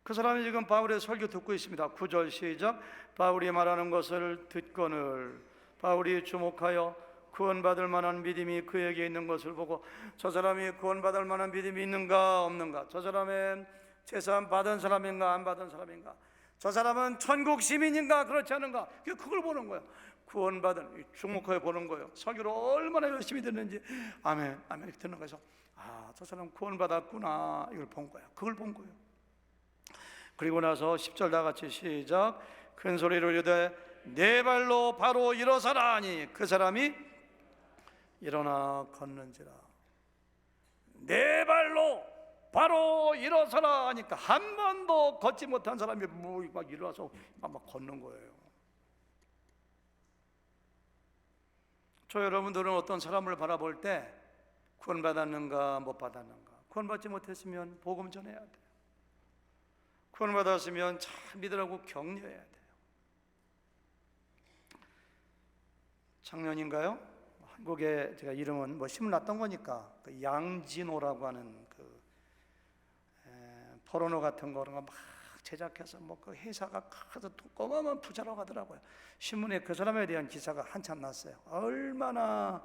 그 사람이 지금 바울의 설교 듣고 있습니다. 9절 시작. 바울이 말하는 것을 듣거늘 바울이 주목하여 구원받을 만한 믿음이 그에게 있는 것을 보고 저 사람이 구원받을 만한 믿음이 있는가 없는가, 저 사람의 제사함 받은 사람인가 안 받은 사람인가, 저 사람은 천국 시민인가 그렇지 않은가, 그걸 보는 거예요. 구원받은, 주목해 보는 거예요. 설교를 얼마나 열심히 듣는지. 아멘, 아멘 이렇게 듣는 거에서 저 사람 구원받았구나, 이걸 본 거예요. 그걸 본 거예요. 그리고 나서 10절 다 같이 시작. 큰 소리로 이르되 네 발로 바로 일어서라 하니 그 사람이 일어나 걷는지라. 네 발로 바로 일어서라 하니까 한 번도 걷지 못한 사람이 막 일어나서 막 걷는 거예요. 저 여러분들은 어떤 사람을 바라볼 때 구원받았는가 못 받았는가? 구원받지 못했으면 복음 전해야 돼요. 구원받았으면 잘 믿으라고 격려해야 돼요. 작년인가요? 한국에 제가 이름은 뭐 신문 났던 거니까 그 양진호라고 하는 그 포르노 같은 거 그런 거 막 제작해서 뭐 그 회사가 커서 어마어마한 부자라고 하더라고요. 신문에 그 사람에 대한 기사가 한참 났어요. 얼마나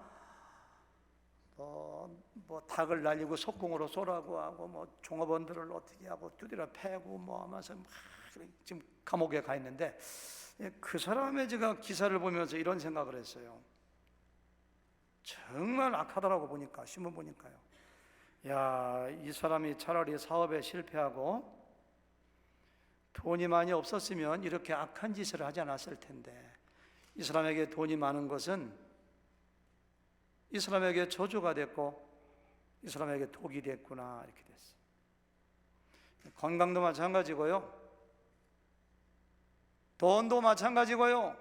뭐 닭을 날리고 석궁으로 쏘라고 하고 뭐 종업원들을 어떻게 하고 두드려 패고 뭐 하면서 막 지금 감옥에 가 있는데, 그 사람의 제가 기사를 보면서 이런 생각을 했어요. 정말 악하더라고 보니까, 신문 보니까요. 야, 이 사람이 차라리 사업에 실패하고 돈이 많이 없었으면 이렇게 악한 짓을 하지 않았을 텐데, 이 사람에게 돈이 많은 것은 이 사람에게 저주가 됐고 이 사람에게 독이 됐구나, 이렇게 됐어요. 건강도 마찬가지고요, 돈도 마찬가지고요,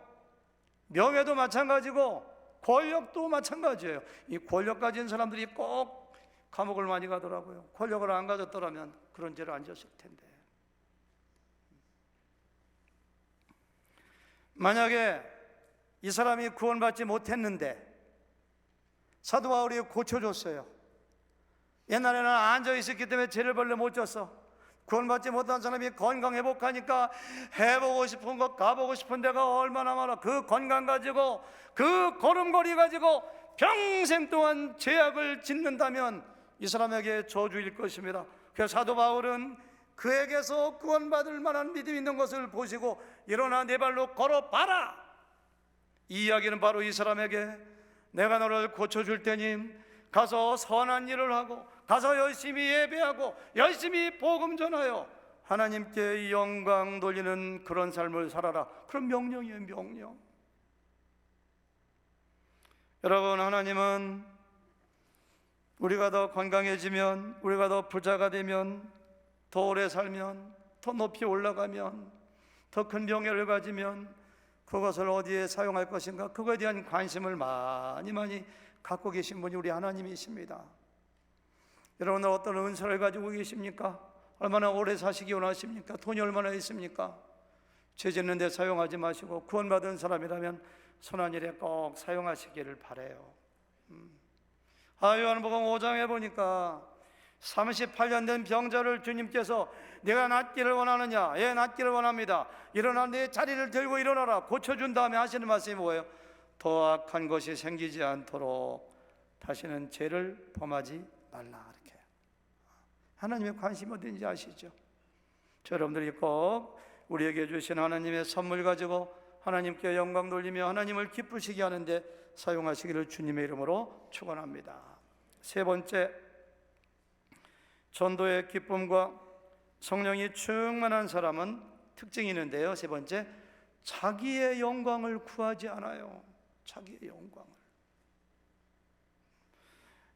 명예도 마찬가지고 권력도 마찬가지예요. 이 권력 가진 사람들이 꼭 감옥을 많이 가더라고요. 권력을 안 가졌더라면 그런 죄를 안 졌을 텐데. 만약에 이 사람이 구원받지 못했는데 사도 바울이 고쳐줬어요. 옛날에는 앉아있었기 때문에 죄를 벌레 못 졌어. 구원받지 못한 사람이 건강 회복하니까 해보고 싶은 것, 가보고 싶은 데가 얼마나 많아. 그 건강 가지고, 그 걸음걸이 가지고 평생 동안 죄악을 짓는다면 이 사람에게 저주일 것입니다. 그래서 사도 바울은 그에게서 구원받을 만한 믿음이 있는 것을 보시고 일어나 네 발로 걸어봐라, 이 이야기는 바로 이 사람에게 내가 너를 고쳐줄 테니 가서 선한 일을 하고 가서 열심히 예배하고 열심히 복음 전하여 하나님께 영광 돌리는 그런 삶을 살아라, 그런 명령이에요. 명령. 여러분, 하나님은 우리가 더 건강해지면, 우리가 더 부자가 되면, 더 오래 살면, 더 높이 올라가면, 더 큰 명예를 가지면 그것을 어디에 사용할 것인가, 그거에 대한 관심을 많이 갖고 계신 분이 우리 하나님이십니다. 여러분은 어떤 은사를 가지고 계십니까? 얼마나 오래 사시기 원하십니까? 돈이 얼마나 있습니까? 죄 짓는 데 사용하지 마시고 구원받은 사람이라면 선한 일에 꼭 사용하시기를 바라요. 요한복음 5장에 보니까 38년 된 병자를 주님께서 내가 낫기를 원하느냐? 예, 낫기를 원합니다. 일어나 내 자리를 들고 일어나라. 고쳐준 다음에 하시는 말씀이 뭐예요? 더 악한 것이 생기지 않도록 다시는 죄를 범하지 말라, 이렇게. 하나님의 관심이 어딘지 아시죠? 여러분들이 꼭 우리에게 주신 하나님의 선물 가지고 하나님께 영광 돌리며 하나님을 기쁘시게 하는데 사용하시기를 주님의 이름으로 축원합니다. 세 번째, 전도의 기쁨과 성령이 충만한 사람은 특징이 있는데요. 세 번째, 자기의 영광을 구하지 않아요. 자기의 영광을.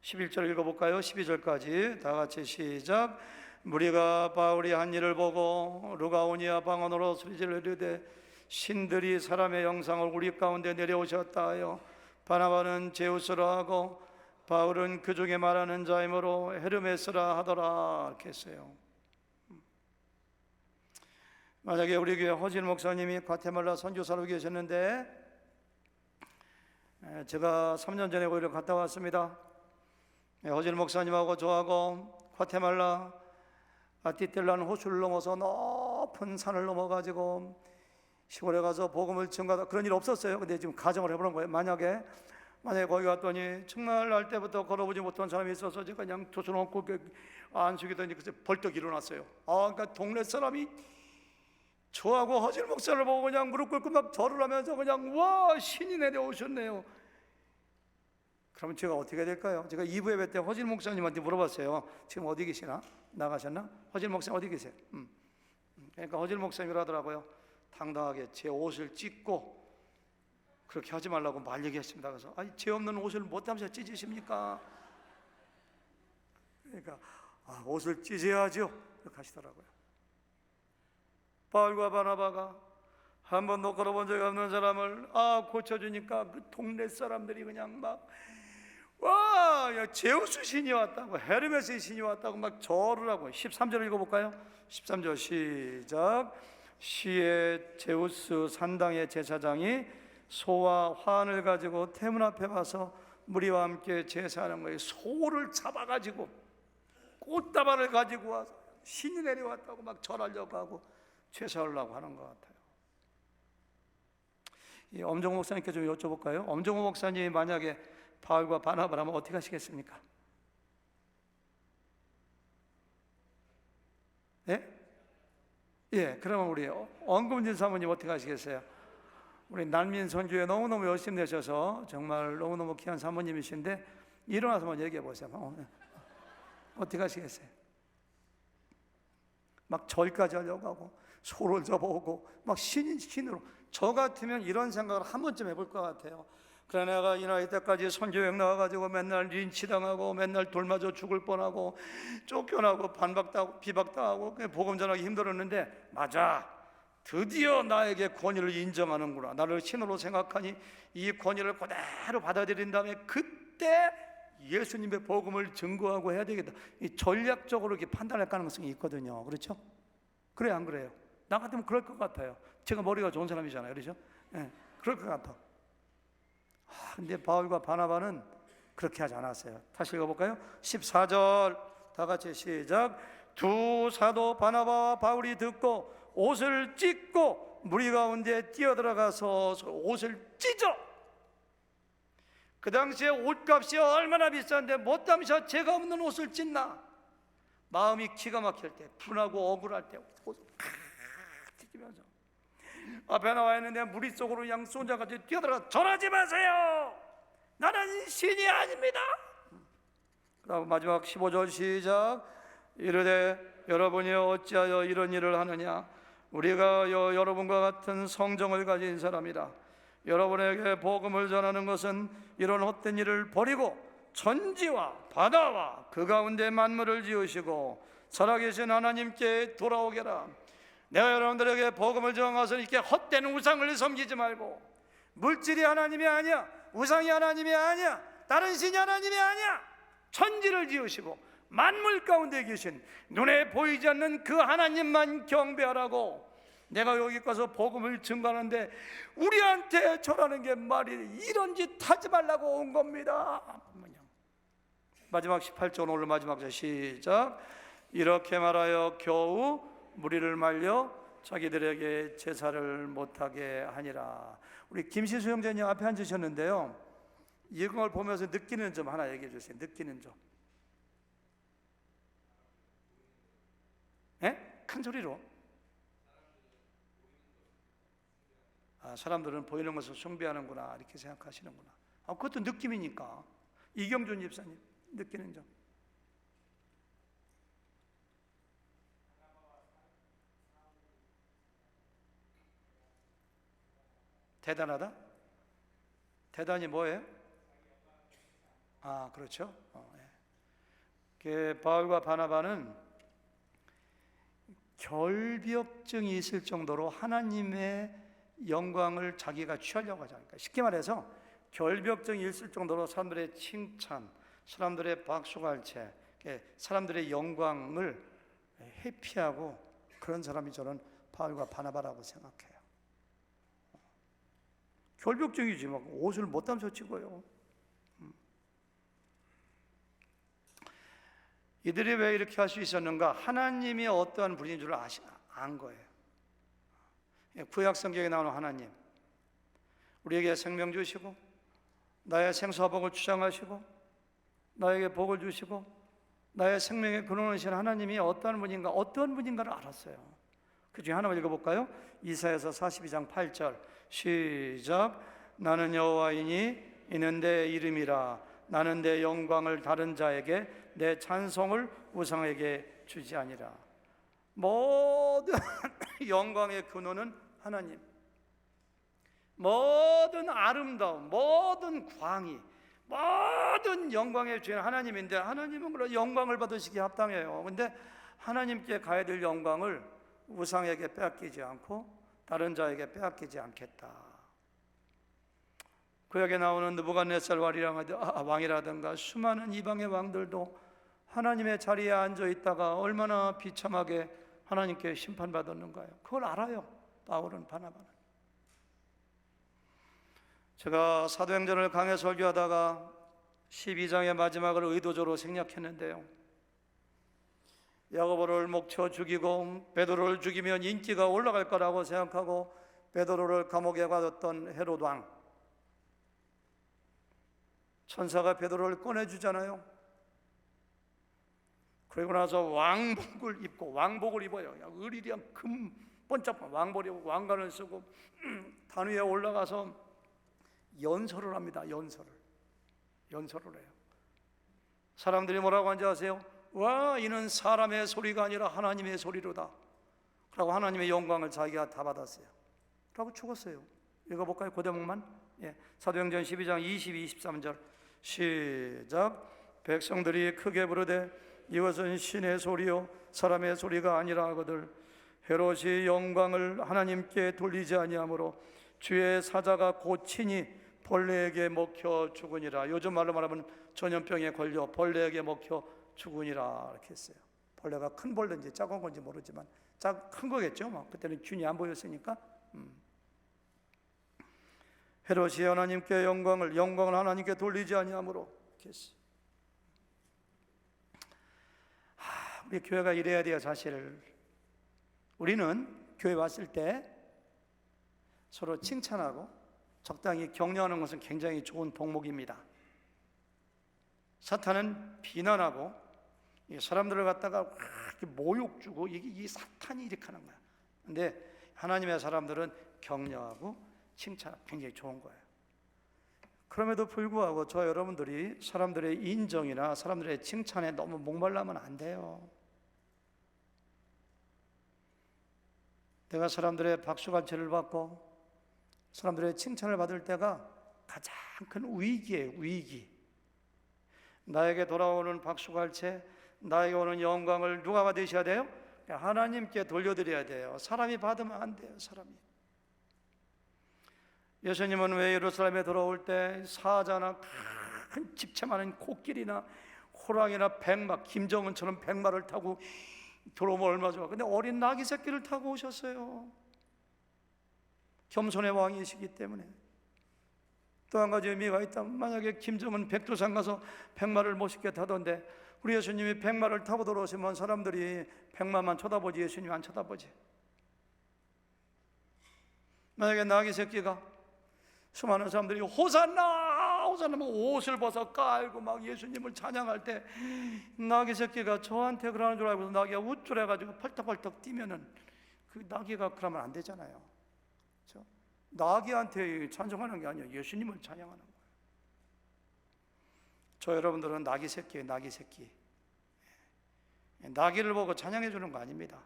11절 읽어볼까요? 12절까지 다 같이 시작. 무리가 바울이 한 일을 보고 루가오니아 방언으로 소리질러 이르되 신들이 사람의 형상을 우리 가운데 내려오셨다 하여 바나바는 제우스라 하고 바울은 그 중에 말하는 자이므로 헤르메스라 하더라, 이렇게 했어요. 만약에 우리 교회 허진 목사님이 과테말라 선교사로 계셨는데, 제가 3년 전에 거기를 갔다 왔습니다. 허진 목사님하고 저하고 과테말라 아티텔란 호수를 넘어서 높은 산을 넘어가지고 시골에 가서 복음을 전가하다, 그런 일 없었어요. 근데 지금 가정을 해보는 거예요. 만약에 거기 갔더니 정말 날 때부터 걸어보지 못한 사람이 있어서 제가 그냥 두 손 얹고 안수기더니 그래서 벌떡 일어났어요. 그러니까 동네 사람이 저하고 허질 목사를 보고 그냥 무릎 꿇고 막 절을 하면서 그냥 와, 신이 내려오셨네요. 그러면 제가 어떻게 해야 될까요? 제가 2부 예배 때 허질 목사님한테 물어봤어요. 지금 어디 계시나? 나가셨나? 허질 목사님 어디 계세요? 그러니까 허질 목사님이 하더라고요. 당당하게 제 옷을 찢고 그렇게 하지 말라고 말 얘기했습니다. 그래서 아니, 죄 없는 옷을 못 담으셔 찢으십니까? 그러니까 옷을 찢어야죠, 이렇게 하시더라고요. 바울과 바나바가 한 번도 걸어본 적이 없는 사람을 고쳐주니까 그 동네 사람들이 그냥 막 와, 야, 제우스 신이 왔다고, 헤르메스 신이 왔다고 막 절을 하고. 13절 읽어볼까요? 13절 시작. 시에 제우스 산당의 제사장이 소와 화환을 가지고 태문 앞에 와서 무리와 함께 제사하는 거예요. 소를 잡아가지고 꽃다발을 가지고 와서 신이 내려왔다고 막 절하려고 하고 제사하려고 하는 것 같아요. 이 엄정호 목사님께 좀 여쭤볼까요? 엄정호 목사님이 만약에 바울과 바나바라면 어떻게 하시겠습니까? 예, 그러면 우리 원금진 사모님 어떻게 하시겠어요? 우리 난민 선교에 너무너무 열심히 내셔서 정말 너무너무 귀한 사모님이신데 일어나서 한번 얘기해 보세요. 어떻게 하시겠어요? 막 절까지 하려고 하고 소를 잡아오고 막 신으로. 저 같으면 이런 생각을 한 번쯤 해볼 것 같아요. 그래, 내가 이 나이 때까지 선교여행 나와가지고 맨날 린치당하고 맨날 돌 맞아 죽을 뻔하고 쫓겨나고 반박당하고 비박당하고 복음 전하기 힘들었는데, 맞아, 드디어 나에게 권위를 인정하는구나, 나를 신으로 생각하니 이 권위를 그대로 받아들인 다음에 그때 예수님의 복음을 증거하고 해야 되겠다. 이 전략적으로 이렇게 판단할 가능성이 있거든요. 그렇죠? 그래요, 안 그래요? 나 같으면 그럴 것 같아요. 제가 머리가 좋은 사람이잖아요. 그렇죠? 예, 그럴 것 같아. 근데 바울과 바나바는 그렇게 하지 않았어요. 다시 읽어볼까요? 14절 다 같이 시작. 두 사도 바나바와 바울이 듣고 옷을 찢고 무리 가운데 뛰어들어가서 옷을 찢어. 그 당시에 옷값이 얼마나 비싼데 못 담으셔 죄가 없는 옷을 찢나. 마음이 기가 막힐 때, 분하고 억울할 때 옷을 찢으면서 앞에 나와 있는데 무리 속으로 양손자같이 뛰어들어가 절하지 마세요, 나는 신이 아닙니다. 그다음 마지막 15절 시작. 이르되 여러분이 어찌하여 이런 일을 하느냐. 우리가 여러분과 같은 성정을 가진 사람이라. 여러분에게 복음을 전하는 것은 이런 헛된 일을 버리고 천지와 바다와 그 가운데 만물을 지으시고 살아계신 하나님께 돌아오게라. 내가 여러분들에게 복음을 전하서 이렇게 헛된 우상을 섬기지 말고, 물질이 하나님이 아니야, 우상이 하나님이 아니야, 다른 신이 하나님이 아니야, 천지를 지으시고 만물 가운데 계신 눈에 보이지 않는 그 하나님만 경배하라고 내가 여기 가서 복음을 증거하는데 우리한테 절하는 게 말이 이런 짓 하지 말라고 온 겁니다. 마지막 18절 오늘 마지막 절 시작. 이렇게 말하여 겨우 무리를 말려 자기들에게 제사를 못하게 하니라. 우리 김시수 형제님 앞에 앉으셨는데요, 이걸 보면서 느끼는 점 하나 얘기해 주세요. 느끼는 점. 네? 큰 소리로. 사람들은 보이는 것을 숭배하는구나 이렇게 생각하시는구나. 그것도 느낌이니까. 이경준 집사님 느끼는 점. 대단하다? 대단히 뭐예요? 그렇죠. 바울과 바나바는 결벽증이 있을 정도로 하나님의 영광을 자기가 취하려고 하지 않을까. 쉽게 말해서 결벽증이 있을 정도로 사람들의 칭찬, 사람들의 박수갈채, 사람들의 영광을 회피하고 그런 사람이 저는 바울과 바나바라고 생각해요. 결벽증이지 막 옷을 못 담서 찢고요. 이들이 왜 이렇게 할 수 있었는가? 하나님이 어떠한 분인 줄 안 거예요. 구약 성경에 나오는 하나님, 우리에게 생명 주시고 나의 생사복을 주장하시고 나에게 복을 주시고 나의 생명의 근원이신 하나님이 어떠한 분인가를 알았어요. 그 중에 하나만 읽어볼까요? 이사야서 42장 8절 시작. 나는 여호와이니 이는 내 이름이라. 나는 내 영광을 다른 자에게, 내 찬송을 우상에게 주지 아니라. 모든 영광의 근원은 하나님, 모든 아름다움, 모든 광이, 모든 영광의 주인 하나님인데, 하나님은 그런 영광을 받으시기에 합당해요. 근데 하나님께 가야 될 영광을 우상에게 빼앗기지 않고 다른 자에게 빼앗기지 않겠다. 구약에 나오는 느부갓네살 왕이라든가 수많은 이방의 왕들도 하나님의 자리에 앉아 있다가 얼마나 비참하게 하나님께 심판받았는가요? 그걸 알아요, 바울은, 바나바는. 제가 사도행전을 강해 설교하다가 12장의 마지막을 의도적으로 생략했는데요, 야고보를 목쳐 죽이고 베드로를 죽이면 인기가 올라갈 거라고 생각하고 베드로를 감옥에 가뒀던 헤롯 왕, 천사가 베드로를 꺼내주잖아요. 그리고 나서 왕복을 입고, 왕복을 입어요. 의리리한 금 번쩍 왕복을 입고 왕관을 쓰고 단 위에 올라가서 연설을 합니다. 연설을 해요. 사람들이 뭐라고 하는지 아세요? 와, 이는 사람의 소리가 아니라 하나님의 소리로다. 그러고 하나님의 영광을 자기가 다 받았어요. 그러고 죽었어요. 읽어볼까요? 그 대목만. 사도행전 12장 22, 23절 시작. 백성들이 크게 부르되 이것은 신의 소리요 사람의 소리가 아니라 하거늘 헤롯이 영광을 하나님께 돌리지 아니하므로 주의 사자가 곧 친히 벌레에게 먹혀 죽으니라. 요즘 말로 말하면 전염병에 걸려 벌레에게 먹혀 죽으니라 이렇게 했어요. 벌레가 큰 벌레인지 작은 건지 모르지만 큰 거겠죠. 그때는 균이 안 보였으니까. 헤롯이 하나님께 영광을 하나님께 돌리지 아니하므로 이렇게 했어요. 우리 교회가 이래야 돼요. 사실 우리는 교회 왔을 때 서로 칭찬하고 적당히 격려하는 것은 굉장히 좋은 덕목입니다. 사탄은 비난하고 사람들을 갖다가 모욕 주고 이게 사탄이 이렇게 하는 거야. 근데 하나님의 사람들은 격려하고 칭찬, 굉장히 좋은 거예요. 그럼에도 불구하고 저 여러분들이 사람들의 인정이나 사람들의 칭찬에 너무 목말라면 안 돼요. 내가 사람들의 박수갈채를 받고 사람들의 칭찬을 받을 때가 가장 큰 위기예요. 위기. 나에게 돌아오는 박수갈채, 나에게 오는 영광을 누가 받으셔야 돼요? 하나님께 돌려드려야 돼요. 사람이 받으면 안 돼요. 사람이. 예수님은 왜 예루살렘에 들어올 때 사자나 큰 집채 많은 코끼리나 호랑이나 백마, 김정은처럼 백마를 타고 들어오면 얼마 좋아. 근데 어린 나귀 새끼를 타고 오셨어요. 겸손의 왕이시기 때문에. 또 한 가지 의미가 있다. 만약에 김정은 백두산 가서 백마를 멋있게 타던데 우리 예수님이 백마를 타고 들어오시면 사람들이 백마만 쳐다보지 예수님 안 쳐다보지. 만약에 나귀 새끼가 수많은 사람들이 호산나 호산나 막 옷을 벗어 깔고 막 예수님을 찬양할 때 나귀 새끼가 저한테 그러는 줄 알고 나귀가 우쭐해가지고 펄떡펄떡 뛰면은 그 나귀가 그러면 안 되잖아요. 그렇죠? 나귀한테 찬송하는 게 아니에요. 예수님을 찬양하는 거예요. 저 여러분들은 나귀 새끼예요. 나귀 새끼. 나귀를 보고 찬양해 주는 거 아닙니다.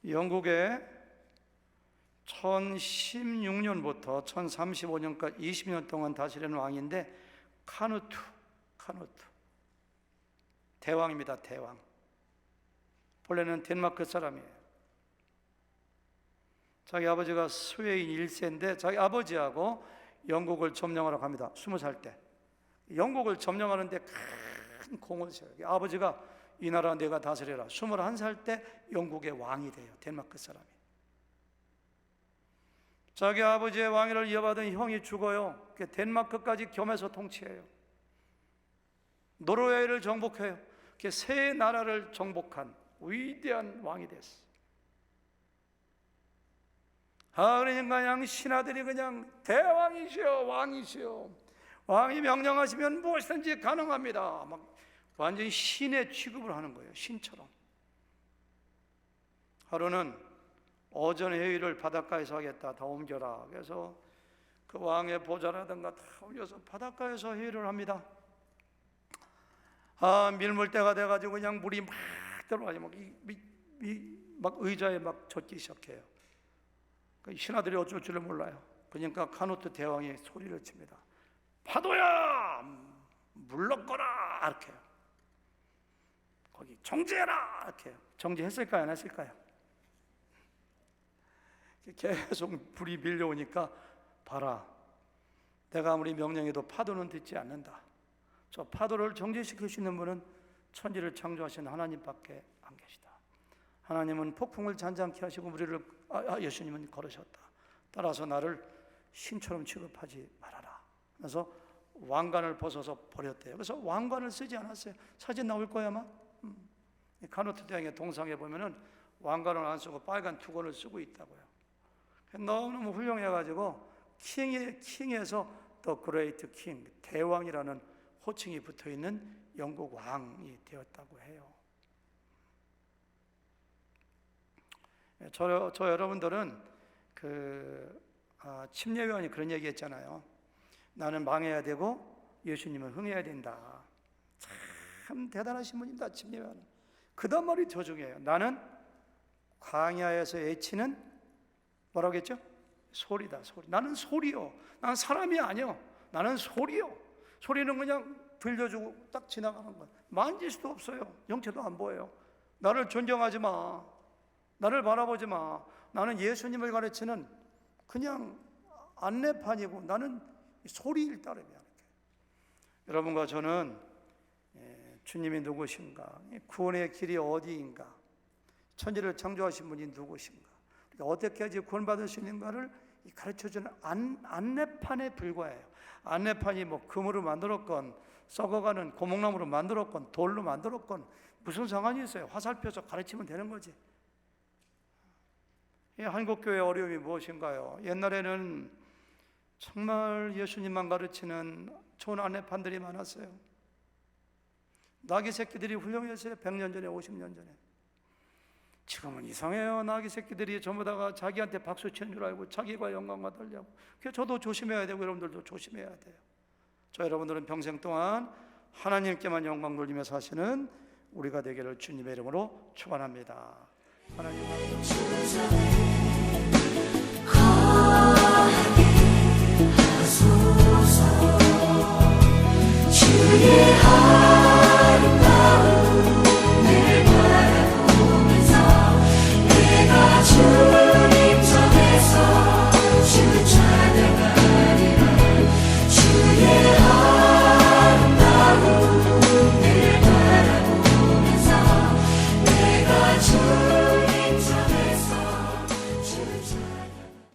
영국에 1016년부터 1035년까지 20년 동안 다스리는 왕인데 카누트 대왕입니다. 대왕. 본래는 덴마크 사람이에요. 자기 아버지가 스웨인 1세인데 자기 아버지하고 영국을 점령하러 갑니다. 20살 때 영국을 점령하는데 큰 공을 세워요. 아버지가 이 나라 내가 다스려라. 21살 때 영국의 왕이 돼요. 덴마크 사람이. 자기 아버지의 왕위를 이어받은 형이 죽어요. 덴마크까지 겸해서 통치해요. 노르웨이를 정복해요. 세 나라를 정복한 위대한 왕이 됐어요. 그러니까 그냥 신하들이 그냥 대왕이시여 왕이시여 왕이 명령하시면 무엇이든지 가능합니다. 막 완전히 신의 취급을 하는 거예요. 신처럼. 하루는 오전 회의를 바닷가에서 하겠다. 다 옮겨라. 그래서 그 왕의 보좌라든가 다 옮겨서 바닷가에서 회의를 합니다. 밀물때가 돼가지고 그냥 물이 막 들어가지 막 의자에 막 젖기 시작해요. 신하들이 어쩔 줄을 몰라요. 그러니까 카누트 대왕이 소리를 칩니다. 파도야, 물러거라 이렇게. 거기 정지해라 이렇게. 정지했을까요? 안 했을까요? 계속 불이 밀려오니까 봐라, 내가 아무리 명령해도 파도는 듣지 않는다. 저 파도를 정지시킬 수 있는 분은 천지를 창조하신 하나님밖에 안 계시다. 하나님은 폭풍을 잔잔케 하시고 무리를 예수님은 걸으셨다. 따라서 나를 신처럼 취급하지 말아라. 그래서 왕관을 벗어서 버렸대요. 그래서 왕관을 쓰지 않았어요. 사진 나올 거야 아마. 카누트 대왕의 동상에 보면은 왕관을 안 쓰고 빨간 투건을 쓰고 있다고요. 너무너무 훌륭해가지고 킹에서 The Great King, 대왕이라는 호칭이 붙어있는 영국 왕이 되었다고 해요. 저 여러분들은 침례요한이 그런 얘기했잖아요. 나는 망해야 되고 예수님은 흥해야 된다. 참 대단하신 분입니다. 침례요한은. 그다음 말이 더 중요해요. 나는 광야에서 외치는 뭐라고 했죠? 소리다. 소리. 나는 소리요. 나는 사람이 아니요. 나는 소리요. 소리는 그냥 들려주고 딱 지나가는 거예요. 만질 수도 없어요. 영체도 안 보여요. 나를 존경하지 마. 나를 바라보지 마. 나는 예수님을 가르치는 그냥 안내판이고 나는 소리일 따름이야. 여러분과 저는 주님이 누구신가, 구원의 길이 어디인가, 천지를 창조하신 분이 누구신가, 어떻게 해야지 구원받을 수 있는가를 가르쳐주는 안내판에 불과해요. 안내판이 뭐 금으로 만들었건 썩어가는 고목나무로 만들었건 돌로 만들었건 무슨 상관이 있어요? 화살표서 가르치면 되는 거지. 한국교회의 어려움이 무엇인가요? 옛날에는 정말 예수님만 가르치는 좋은 안내판들이 많았어요. 나귀 새끼들이 훌륭했어요. 100년 전에 50년 전에. 지금은 이상해요. 나귀 새끼들이 전부 다가 자기한테 박수 치는 줄 알고 자기가 영광 받으려고. 그래서 저도 조심해야 되고 여러분들도 조심해야 돼요. 저 여러분들은 평생 동안 하나님께만 영광 돌리며 사시는 우리가 되기를 주님의 이름으로 축원합니다. 하나님 주의